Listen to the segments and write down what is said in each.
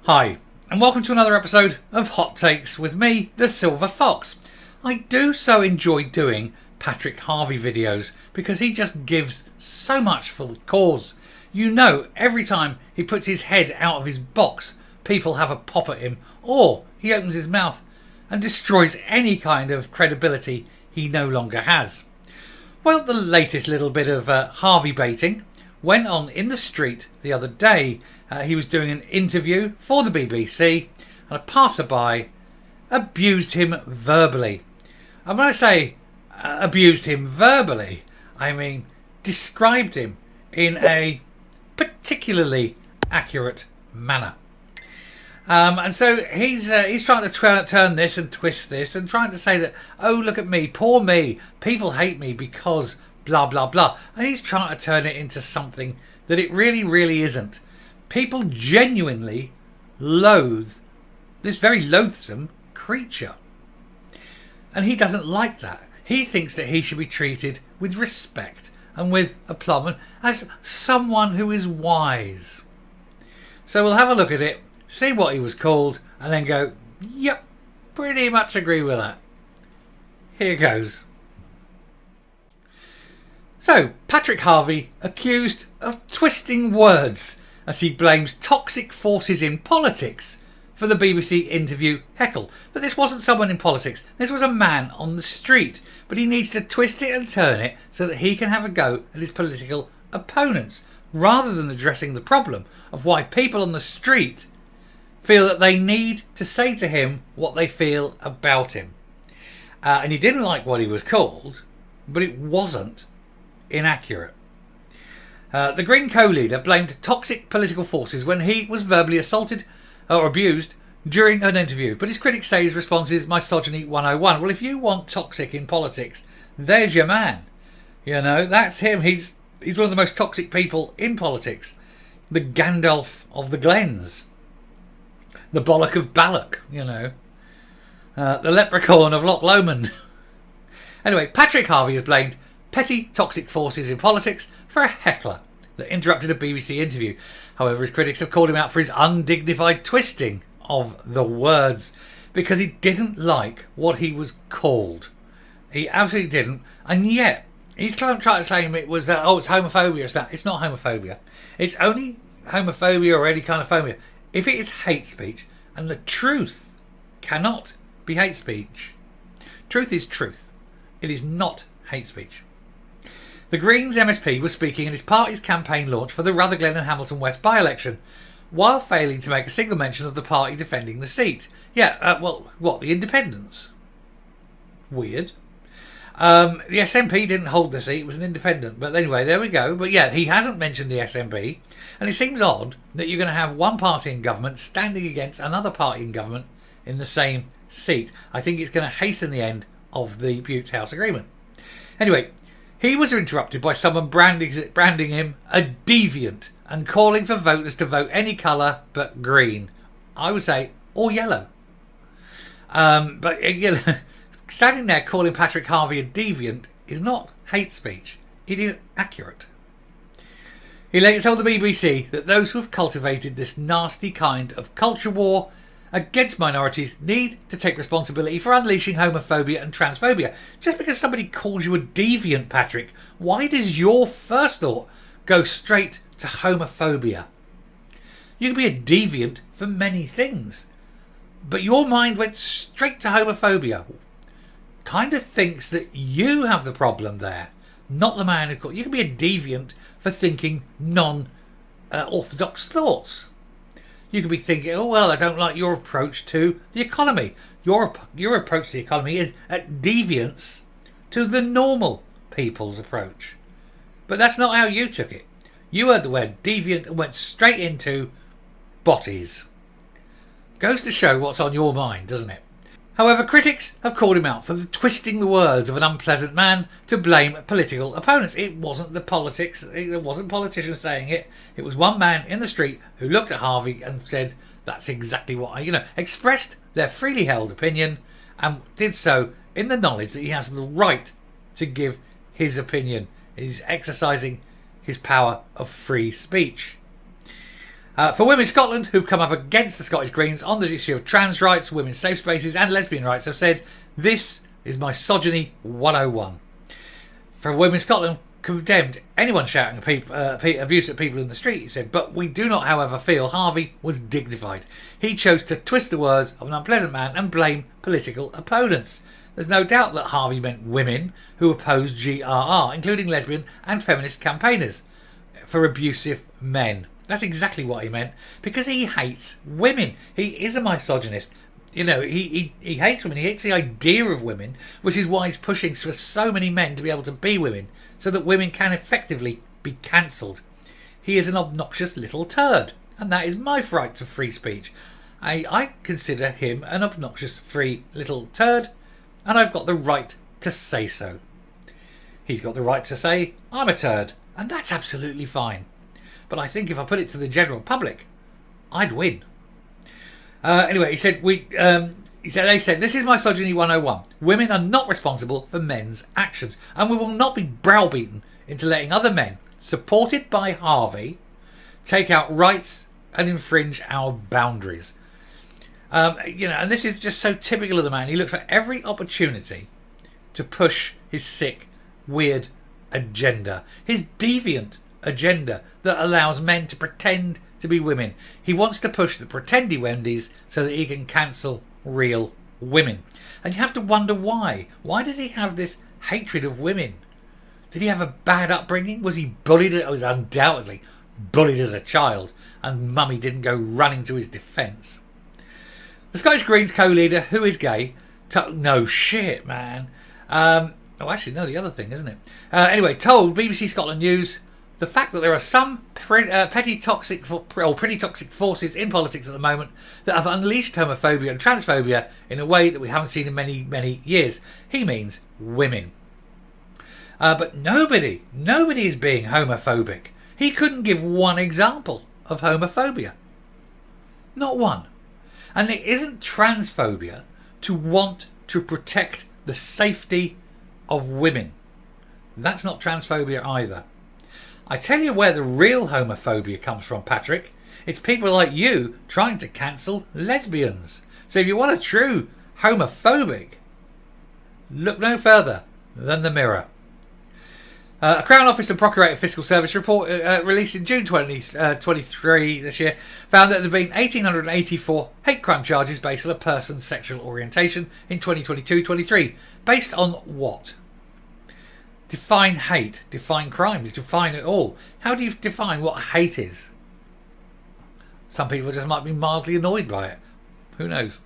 Hi, and welcome to another episode of Hot Takes with me, the Silver Fox. I do so enjoy doing Patrick Harvie videos because he just gives so much for the cause. You know, every time he puts his head out of his box, people have a pop at him, or he opens his mouth and destroys any kind of credibility he no longer has. Well, the latest little bit of Harvie baiting went on in the street the other day. He was doing an interview for the BBC and a passerby abused him verbally. And when I say abused him verbally, I mean described him in a particularly accurate manner. And so he's trying to turn this and twist this and trying to say that, oh, look at me, poor me, people hate me because blah, blah, blah. And he's trying to turn it into something that it really, really isn't. People genuinely loathe this very loathsome creature. And he doesn't like that. He thinks that he should be treated with respect and with aplomb as someone who is wise. So we'll have a look at it, see what he was called, and then go, yep, pretty much agree with that. Here goes. So, Patrick Harvie accused of twisting words as he blames toxic forces in politics for the BBC interview Heckle. But this wasn't someone in politics, this was a man on the street. But he needs to twist it and turn it so that he can have a go at his political opponents, rather than addressing the problem of why people on the street feel that they need to say to him what they feel about him. And he didn't like what he was called, but it wasn't inaccurate. The Green co-leader blamed toxic political forces when he was verbally assaulted or abused during an interview, but his critics say his response is misogyny 101. Well, if you want toxic in politics, there's your man. You know, that's him. He's one of the most toxic people in politics. The Gandalf of the Glens. The Bollock of Ballock, you know. The Leprechaun of Loch Lomond. Anyway, Patrick Harvie has blamed petty toxic forces in politics for a heckler that interrupted a BBC interview. However, his critics have called him out for his undignified twisting of the words because he didn't like what he was called. He absolutely didn't, and yet he's trying to say it was it's homophobia. It's not homophobia. It's only homophobia or any kind of phobia if it is hate speech, and the truth cannot be hate speech. Truth is truth. It is not hate speech. The Greens MSP was speaking at his party's campaign launch for the Rutherglen and Hamilton West by-election, while failing to make a single mention of the party defending the seat. The independents? Weird. The SNP didn't hold the seat, it was an independent. But anyway, there we go. But yeah, he hasn't mentioned the SNP. And it seems odd that you're going to have one party in government standing against another party in government in the same seat. I think it's going to hasten the end of the Butte House Agreement. Anyway, he was interrupted by someone branding him a deviant and calling for voters to vote any colour but green. I would say, or yellow. Standing there calling Patrick Harvie a deviant is not hate speech. It is accurate. He later told the BBC that those who have cultivated this nasty kind of culture war against minorities need to take responsibility for unleashing homophobia and transphobia. Just because somebody calls you a deviant, Patrick, why does your first thought go straight to homophobia? You can be a deviant for many things, but your mind went straight to homophobia. Kind of thinks that you have the problem there, not the man who called. You can be a deviant for thinking non-orthodox thoughts. You could be thinking, oh, well, I don't like your approach to the economy. Your approach to the economy is at deviance to the normal people's approach. But that's not how you took it. You heard the word deviant and went straight into botties. Goes to show what's on your mind, doesn't it? However, critics have called him out for twisting the words of an unpleasant man to blame political opponents. It wasn't it wasn't politicians saying it. It was one man in the street who looked at Harvie and said, that's exactly what expressed their freely held opinion and did so in the knowledge that he has the right to give his opinion. He's exercising his power of free speech. For Women Scotland, who've come up against the Scottish Greens on the issue of trans rights, women's safe spaces and lesbian rights, have said, this is misogyny 101. For Women Scotland, condemned anyone shouting abuse at people in the street, he said, but we do not, however, feel Harvie was dignified. He chose to twist the words of an unpleasant man and blame political opponents. There's no doubt that Harvie meant women who opposed GRR, including lesbian and feminist campaigners, for abusive men. That's exactly what he meant, because he hates women. He is a misogynist. You know, he hates women. He hates the idea of women, which is why he's pushing for so many men to be able to be women, so that women can effectively be cancelled. He is an obnoxious little turd, and that is my right to free speech. I consider him an obnoxious free little turd, and I've got the right to say so. He's got the right to say, I'm a turd, and that's absolutely fine. But I think if I put it to the general public, I'd win. Anyway, he said, they said, this is misogyny 101. Women are not responsible for men's actions, and we will not be browbeaten into letting other men, supported by Harvie, take out rights and infringe our boundaries. And this is just so typical of the man. He looks for every opportunity to push his sick, weird agenda, his deviant agenda that allows men to pretend to be women. He wants to push the pretendy Wendy's so that he can cancel real women. And you have to wonder why. Why does he have this hatred of women? Did he have a bad upbringing? Was he bullied? He was undoubtedly bullied as a child, and mummy didn't go running to his defence. The Scottish Greens co-leader, who is gay, no shit, man. The other thing, isn't it? Anyway, told BBC Scotland News the fact that there are some pretty toxic forces in politics at the moment that have unleashed homophobia and transphobia in a way that we haven't seen in many, many years. He means women. But nobody is being homophobic. He couldn't give one example of homophobia. Not one. And it isn't transphobia to want to protect the safety of women. That's not transphobia either. I tell you where the real homophobia comes from, Patrick. It's people like you trying to cancel lesbians. So if you want a true homophobic, look no further than the Mirror. A Crown Office and Procurator Fiscal Service report released in June 2023 this year found that there have been 1,884 hate crime charges based on a person's sexual orientation in 2022-23. Based on what? Define hate, define crime, define it all. How do you define what hate is? Some people just might be mildly annoyed by it. Who knows?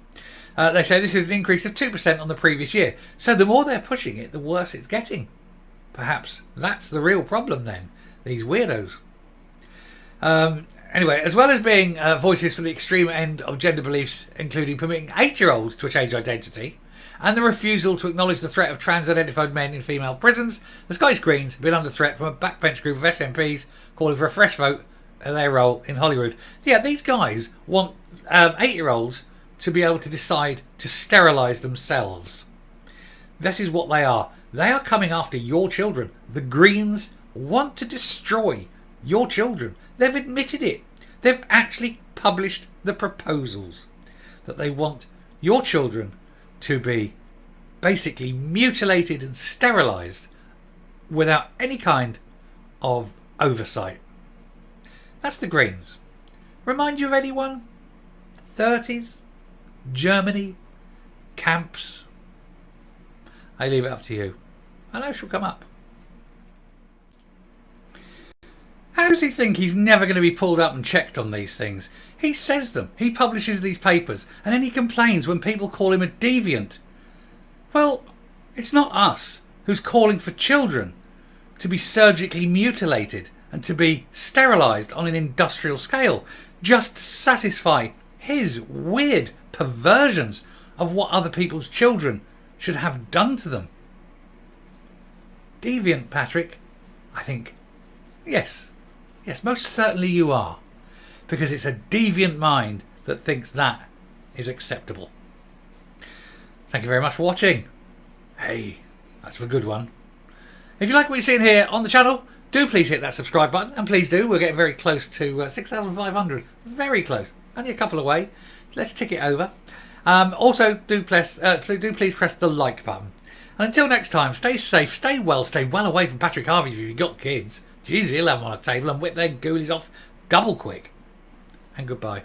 They say this is an increase of 2% on the previous year. So the more they're pushing it, the worse it's getting. Perhaps that's the real problem then. These weirdos. Anyway, as well as being voices for the extreme end of gender beliefs, including permitting 8-year-olds to change identity, and the refusal to acknowledge the threat of trans-identified men in female prisons, the Scottish Greens have been under threat from a backbench group of SNPs calling for a fresh vote at their role in Holyrood. Yeah, these guys want 8-year-olds to be able to decide to sterilise themselves. This is what they are. They are coming after your children. The Greens want to destroy your children. They've admitted it. They've actually published the proposals that they want your children to be basically mutilated and sterilised without any kind of oversight. That's the Greens. Remind you of anyone? 30s? Germany? Camps? I leave it up to you. I know she'll come up. How does he think he's never going to be pulled up and checked on these things? He says them. He publishes these papers. And then he complains when people call him a deviant. Well, it's not us who's calling for children to be surgically mutilated and to be sterilised on an industrial scale just to satisfy his weird perversions of what other people's children should have done to them. Deviant, Patrick? I think, yes, most certainly you are. Because it's a deviant mind that thinks that is acceptable. Thank you very much for watching. Hey, that's a good one. If you like what you're seeing here on the channel, Do please hit that subscribe button, and please do. We're getting very close to 6,500. Very close. Only a couple away. Let's tick it over. Also, do please press the like button. And until next time, stay safe, stay well away from Patrick Harvie if you've got kids. Jesus, he'll have them on a table and whip their ghoulies off double quick. And goodbye.